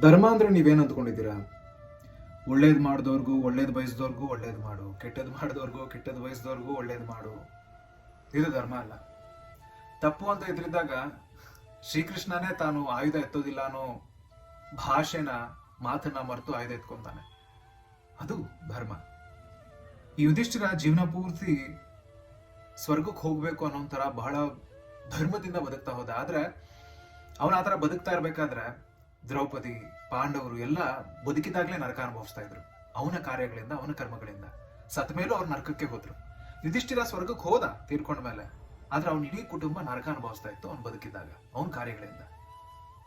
ಧರ್ಮ ಅಂದ್ರೆ ನೀವೇನ್ ಅಂದ್ಕೊಂಡಿದ್ದೀರಾ? ಒಳ್ಳೇದ್ ಮಾಡಿದವ್ರಿಗೂ ಒಳ್ಳೇದ್ ಬಯಸಿದವ್ರಿಗೂ ಒಳ್ಳೇದ್ ಮಾಡು, ಕೆಟ್ಟದ್ ಮಾಡಿದವ್ರಿಗೂ ಕೆಟ್ಟದ್ ಬಯಸಿದವ್ರಿಗೂ ಒಳ್ಳೇದ್ ಮಾಡು. ಇದು ಧರ್ಮ ಅಲ್ಲ. ತಪ್ಪು ಅಂತ ಇದ್ರಿದ್ದಾಗ ಶ್ರೀಕೃಷ್ಣನೇ ತಾನು ಆಯುಧ ಎತ್ತೋದಿಲ್ಲ ಅನ್ನೋ ಭಾಷೆನ ಮಾತನ್ನ ಮರೆತು ಆಯುಧ ಎತ್ಕೊಂತಾನೆ. ಅದು ಧರ್ಮ. ಈ ಯುಧಿಷ್ಠಿರ ಜೀವನ ಪೂರ್ತಿ ಸ್ವರ್ಗಕ್ಕೆ ಹೋಗ್ಬೇಕು ಅನ್ನೋ ತರ ಬಹಳ ಧರ್ಮದಿಂದ ಬದುಕ್ತಾ ಹೋದ. ಆದ್ರೆ ಅವನ ಆತರ ಬದುಕ್ತಾ ಇರ್ಬೇಕಾದ್ರೆ ದ್ರೌಪದಿ, ಪಾಂಡವರು ಎಲ್ಲ ಬದುಕಿದಾಗ್ಲೇ ನರಕ ಅನುಭವಿಸ್ತಾ ಇದ್ರು. ಅವನ ಕಾರ್ಯಗಳಿಂದ, ಅವನ ಕರ್ಮಗಳಿಂದ. ಸತ್ ಮೇಲೂ ಅವ್ರ ನರಕಕ್ಕೆ ಹೋದ್ರು. ಯುಧಿಷ್ಠಿರ ಸ್ವರ್ಗಕ್ಕೆ ಹೋದ ತೀರ್ಕೊಂಡ ಮೇಲೆ, ಆದ್ರೆ ಅವ್ನ ಇಡೀ ಕುಟುಂಬ ನರಕ ಅನುಭವಿಸ್ತಾ ಇತ್ತು ಅವ್ನು ಬದುಕಿದ್ದಾಗ, ಅವನ ಕಾರ್ಯಗಳಿಂದ.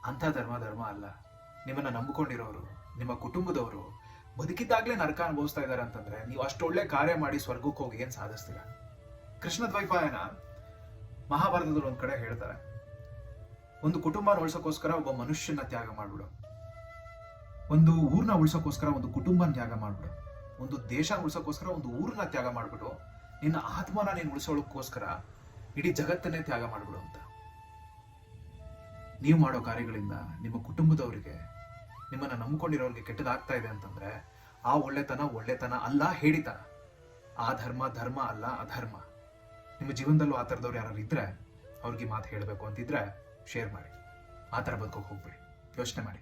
ಅಂತ ಧರ್ಮ ಅಲ್ಲ. ನಿಮ್ಮನ್ನ ನಂಬಿಕೊಂಡಿರೋರು, ನಿಮ್ಮ ಕುಟುಂಬದವರು ಬದುಕಿದ್ದಾಗ್ಲೇ ನರಕ ಅನುಭವಿಸ್ತಾ ಇದಾರೆ ಅಂತಂದ್ರೆ ನೀವು ಅಷ್ಟೊಳ್ಳೆ ಕಾರ್ಯ ಮಾಡಿ ಸ್ವರ್ಗಕ್ಕೆ ಹೋಗಿ ಏನ್ ಸಾಧಿಸ್ತೀರಾ? ಕೃಷ್ಣ ದ್ವೈಪಾಯನ ಮಹಾಭಾರತದಲ್ಲಿ ಒಂದ್ ಕಡೆ ಹೇಳ್ತಾರೆ, ಒಂದು ಕುಟುಂಬನ ಉಳ್ಸೋಕೋಸ್ಕರ ಒಬ್ಬ ಮನುಷ್ಯನ ತ್ಯಾಗ ಮಾಡ್ಬಿಡು, ಒಂದು ಊರ್ನ ಉಳ್ಸೋಕೋಸ್ಕರ ಒಂದು ಕುಟುಂಬನ ತ್ಯಾಗ ಮಾಡ್ಬಿಡು, ಒಂದು ದೇಶ ಉಳ್ಸೋಕೋಸ್ಕರ ಒಂದು ಊರನ್ನ ತ್ಯಾಗ ಮಾಡ್ಬಿಡು, ನಿನ್ನ ಆತ್ಮನ ನೀನು ಉಳಿಸೋಳಕ್ಕೋಸ್ಕರ ಇಡೀ ಜಗತ್ತನ್ನೇ ತ್ಯಾಗ ಮಾಡ್ಬಿಡು ಅಂತ. ನೀವು ಮಾಡೋ ಕಾರ್ಯಗಳಿಂದ ನಿಮ್ಮ ಕುಟುಂಬದವರಿಗೆ, ನಿಮ್ಮನ್ನ ನಂಬ್ಕೊಂಡಿರೋರಿಗೆ ಕೆಟ್ಟದಾಗ್ತಾ ಇದೆ ಅಂತಂದ್ರೆ ಆ ಒಳ್ಳೆತನ ಅಲ್ಲ, ಹೇಳಿತನ. ಆ ಧರ್ಮ ಅಲ್ಲ, ಅಧರ್ಮ. ನಿಮ್ಮ ಜೀವನದಲ್ಲೂ ಆ ಥರದವ್ರು ಯಾರು ಇದ್ರೆ ಅವ್ರಿಗೆ ಮಾತು ಹೇಳಬೇಕು ಅಂತಿದ್ರೆ ಶೇರ್ ಮಾಡಿ. ಆ ಥರ ಬದುಕೋಕೆ ಹೋಗ್ಬೇಡಿ. ಯೋಚನೆ ಮಾಡಿ.